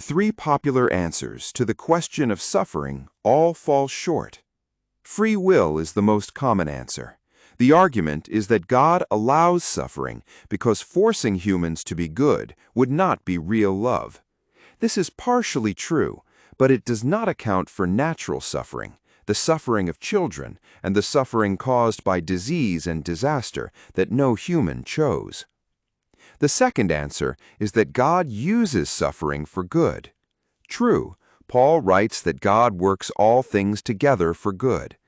Three popular answers to the question of suffering all fall short. Free will is the most common answer. The argument is that God allows suffering because forcing humans to be good would not be real love. This is partially true, but it does not account for natural suffering, the suffering of children, and the suffering caused by disease and disaster that no human chose. The second answer is that God uses suffering for good. True, Paul writes that God works all things together for good.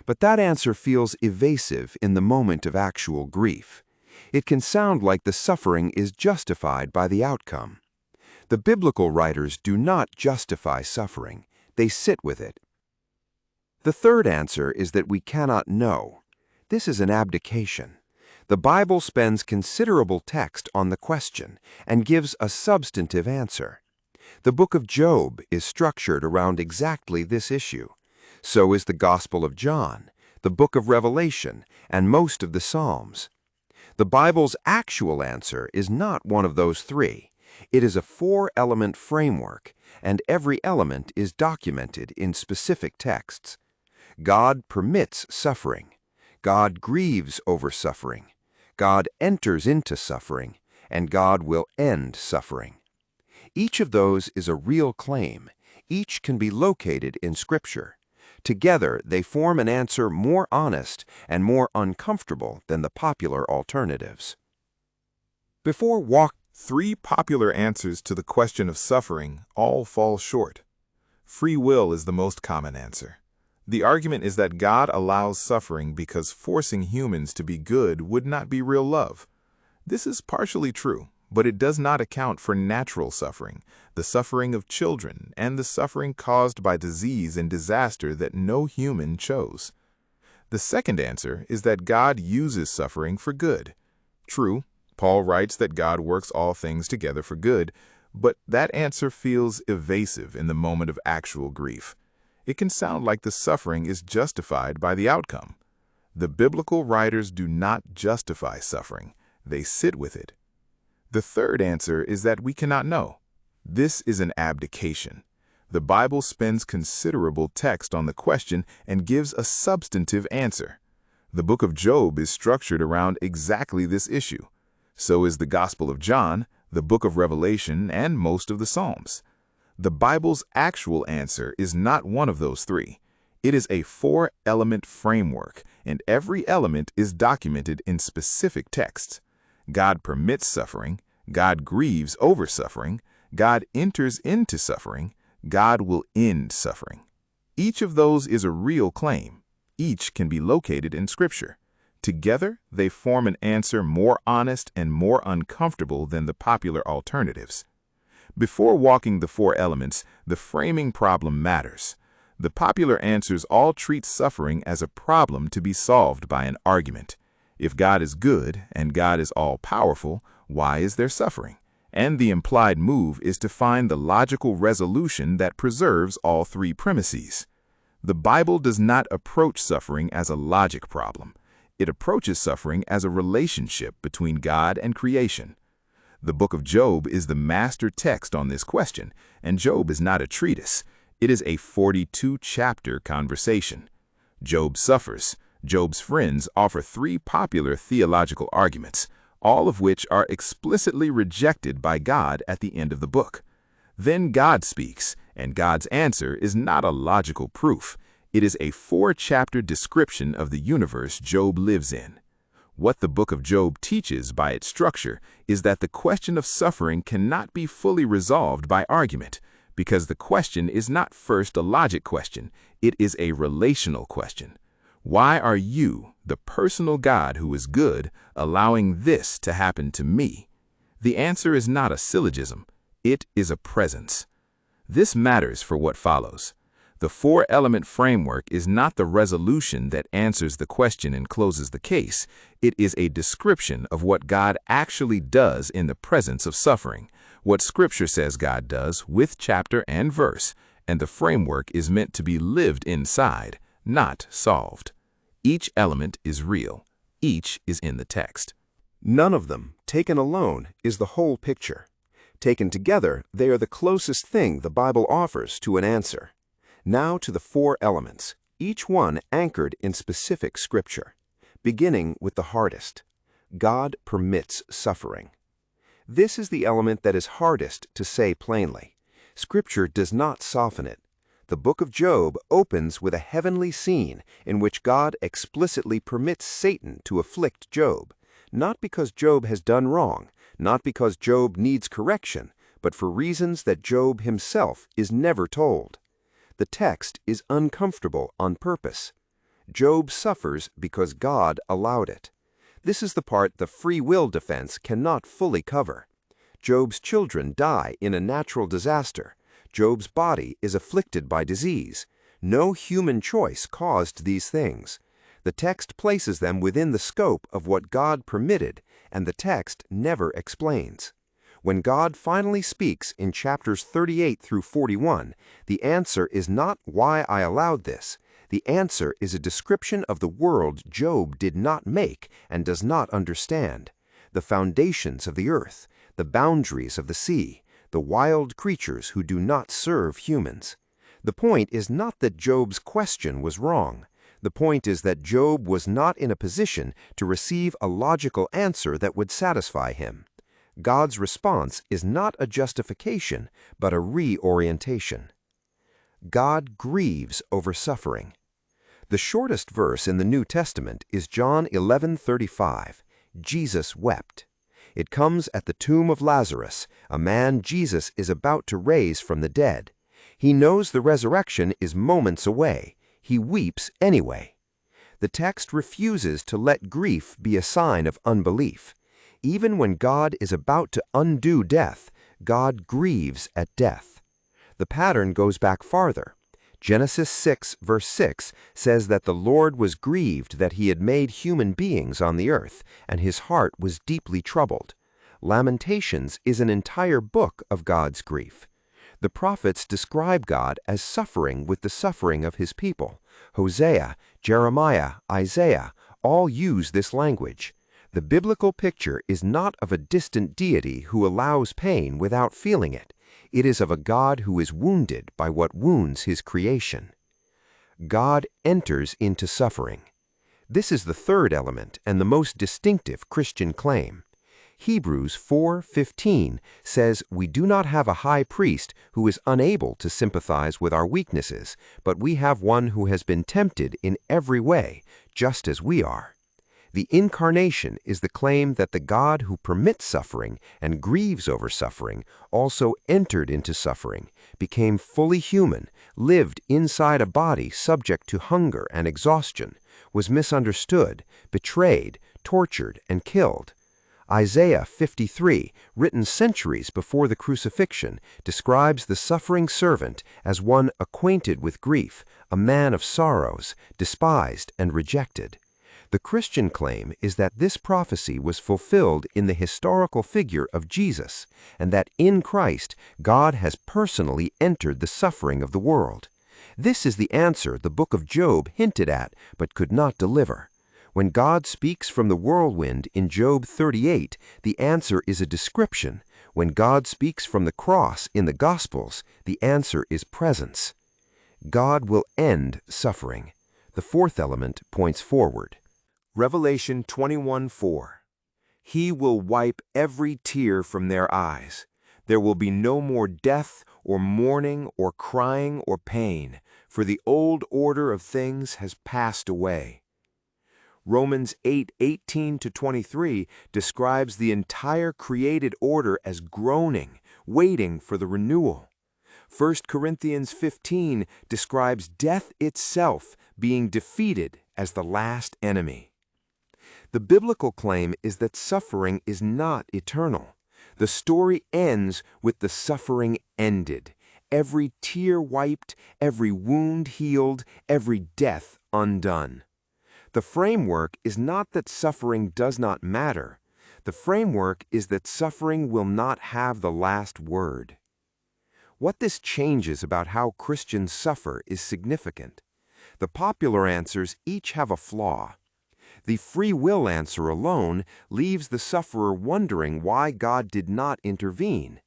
But that answer feels evasive in the moment of actual grief. It can sound like the suffering is justified by the outcome. The biblical writers do not justify suffering. They sit with it. The third answer is that we cannot know. This is an abdication. The Bible spends considerable text on the question and gives a substantive answer. The book of Job is structured around exactly this issue. So is the Gospel of John, the book of Revelation, and most of the Psalms. The Bible's actual answer is not one of those three. It is a four-element framework, and every element is documented in specific texts. God permits suffering. God grieves over suffering. God enters into suffering, and God will end suffering. Each of those is a real claim. Each can be located in Scripture. Together, they form an answer more honest and more uncomfortable than the popular alternatives. Three popular answers to the question of suffering all fall short. Free will is the most common answer. The argument is that God allows suffering because forcing humans to be good would not be real love. This is partially true, but it does not account for natural suffering, the suffering of children, and the suffering caused by disease and disaster that no human chose. The second answer is that God uses suffering for good. True, Paul writes that God works all things together for good, but that answer feels evasive in the moment of actual grief. It can sound like the suffering is justified by the outcome. The biblical writers do not justify suffering. They sit with it. The third answer is that we cannot know. This is an abdication. The Bible spends considerable text on the question and gives a substantive answer. The book of Job is structured around exactly this issue. So is the Gospel of John, the book of Revelation, and most of the Psalms. The Bible's actual answer is not one of those three. It is a four-element framework, and every element is documented in specific texts. God permits suffering, God grieves over suffering, God enters into suffering, God will end suffering. Each of those is a real claim. Each can be located in Scripture. Together, they form an answer more honest and more uncomfortable than the popular alternatives. Before walking the four elements, the framing problem matters. The popular answers all treat suffering as a problem to be solved by an argument. If God is good and God is all-powerful, why is there suffering? And the implied move is to find the logical resolution that preserves all three premises. The Bible does not approach suffering as a logic problem. It approaches suffering as a relationship between God and creation. The book of Job is the master text on this question, and Job is not a treatise. It is a 42-chapter conversation. Job suffers. Job's friends offer three popular theological arguments, all of which are explicitly rejected by God at the end of the book. Then God speaks, and God's answer is not a logical proof. It is a 4-chapter description of the universe Job lives in. What the book of Job teaches by its structure is that the question of suffering cannot be fully resolved by argument, because the question is not first a logic question, it is a relational question. Why are you, the personal God who is good, allowing this to happen to me? The answer is not a syllogism, it is a presence. This matters for what follows. The four-element framework is not the resolution that answers the question and closes the case. It is a description of what God actually does in the presence of suffering, what Scripture says God does with chapter and verse, and the framework is meant to be lived inside, not solved. Each element is real. Each is in the text. None of them, taken alone, is the whole picture. Taken together, they are the closest thing the Bible offers to an answer. Now to the four elements, each one anchored in specific scripture. Beginning with the hardest. God permits suffering. This is the element that is hardest to say plainly. Scripture does not soften it. The book of Job opens with a heavenly scene in which God explicitly permits Satan to afflict Job, not because Job has done wrong, not because Job needs correction, but for reasons that Job himself is never told. The text is uncomfortable on purpose. Job suffers because God allowed it. This is the part the free will defense cannot fully cover. Job's children die in a natural disaster. Job's body is afflicted by disease. No human choice caused these things. The text places them within the scope of what God permitted, and the text never explains. When God finally speaks in chapters 38 through 41, the answer is not why I allowed this. The answer is a description of the world Job did not make and does not understand. The foundations of the earth, the boundaries of the sea, the wild creatures who do not serve humans. The point is not that Job's question was wrong. The point is that Job was not in a position to receive a logical answer that would satisfy him. God's response is not a justification, but a reorientation. God grieves over suffering. The shortest verse in the New Testament is John 11:35. Jesus wept. It comes at the tomb of Lazarus, a man Jesus is about to raise from the dead. He knows the resurrection is moments away. He weeps anyway. The text refuses to let grief be a sign of unbelief. Even when God is about to undo death, God grieves at death. The pattern goes back farther. Genesis 6, verse 6 says that the Lord was grieved that he had made human beings on the earth, and his heart was deeply troubled. Lamentations is an entire book of God's grief. The prophets describe God as suffering with the suffering of his people. Hosea, Jeremiah, Isaiah all use this language. The biblical picture is not of a distant deity who allows pain without feeling it. It is of a God who is wounded by what wounds his creation. God enters into suffering. This is the third element and the most distinctive Christian claim. Hebrews 4:15 says, "We do not have a high priest who is unable to sympathize with our weaknesses, but we have one who has been tempted in every way, just as we are." The incarnation is the claim that the God who permits suffering and grieves over suffering also entered into suffering, became fully human, lived inside a body subject to hunger and exhaustion, was misunderstood, betrayed, tortured, and killed. Isaiah 53, written centuries before the crucifixion, describes the suffering servant as one acquainted with grief, a man of sorrows, despised and rejected. The Christian claim is that this prophecy was fulfilled in the historical figure of Jesus, and that in Christ, God has personally entered the suffering of the world. This is the answer the book of Job hinted at but could not deliver. When God speaks from the whirlwind in Job 38, the answer is a description. When God speaks from the cross in the Gospels, the answer is presence. God will end suffering. The fourth element points forward. Revelation 21:4. He will wipe every tear from their eyes. There will be no more death or mourning or crying or pain, for the old order of things has passed away. Romans 8:18-23 describes the entire created order as groaning, waiting for the renewal. 1 Corinthians 15 describes death itself being defeated as the last enemy. The biblical claim is that suffering is not eternal. The story ends with the suffering ended, every tear wiped, every wound healed, every death undone. The framework is not that suffering does not matter. The framework is that suffering will not have the last word. What this changes about how Christians suffer is significant. The popular answers each have a flaw. The free will answer alone leaves the sufferer wondering why God did not intervene.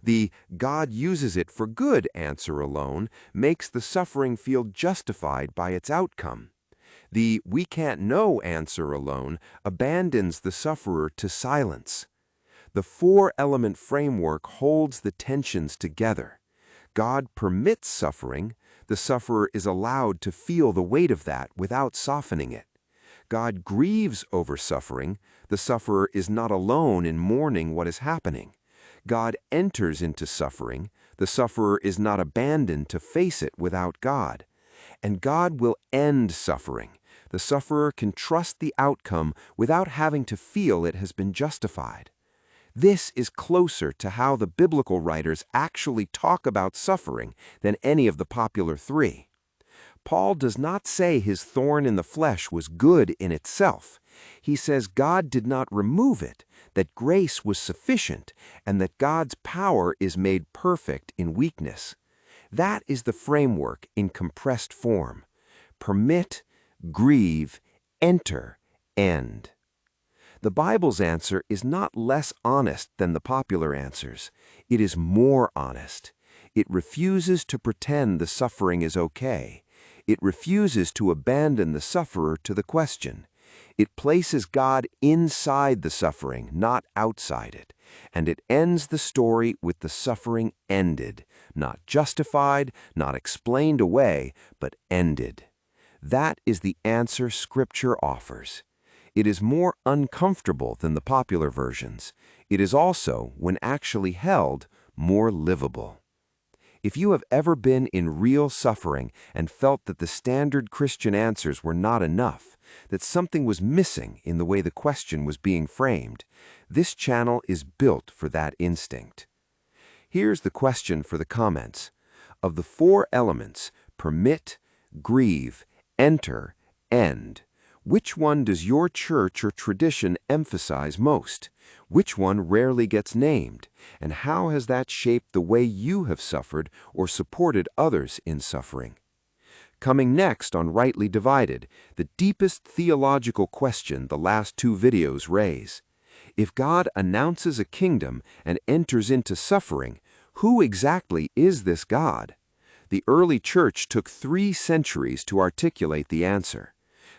The "God uses it for good" answer alone makes the suffering feel justified by its outcome. The "we can't know" answer alone abandons the sufferer to silence. The four-element framework holds the tensions together. God permits suffering. The sufferer is allowed to feel the weight of that without softening it. God grieves over suffering. The sufferer is not alone in mourning what is happening. God enters into suffering. The sufferer is not abandoned to face it without God. And God will end suffering. The sufferer can trust the outcome without having to feel it has been justified. This is closer to how the biblical writers actually talk about suffering than any of the popular three. Paul does not say his thorn in the flesh was good in itself. He says God did not remove it, that grace was sufficient, and that God's power is made perfect in weakness. That is the framework in compressed form. Permit, grieve, enter, end. The Bible's answer is not less honest than the popular answers. It is more honest. It refuses to pretend the suffering is okay. It refuses to abandon the sufferer to the question. It places God inside the suffering, not outside it. And it ends the story with the suffering ended, not justified, not explained away, but ended. That is the answer Scripture offers. It is more uncomfortable than the popular versions. It is also, when actually held, more livable. If you have ever been in real suffering and felt that the standard Christian answers were not enough, that something was missing in the way the question was being framed, this channel is built for that instinct. Here's the question for the comments. Of the four elements, permit, grieve, enter, end, which one does your church or tradition emphasize most? Which one rarely gets named? And how has that shaped the way you have suffered or supported others in suffering? Coming next on Rightly Divided, the deepest theological question the last two videos raise. If God announces a kingdom and enters into suffering, who exactly is this God? The early church took 3 centuries to articulate the answer.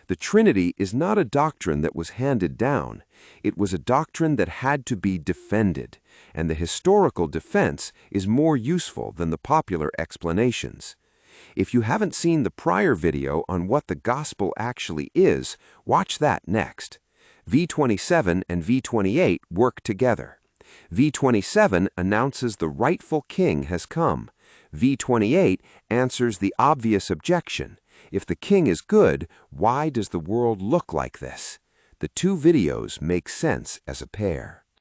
The Trinity is not a doctrine that was handed down. It was a doctrine that had to be defended, and the historical defense is more useful than the popular explanations. If you haven't seen the prior video on what the gospel actually is, watch that next. V27 and V28 work together. V27 announces the rightful king has come. V28 answers the obvious objection. If the king is good, why does the world look like this? The two videos make sense as a pair.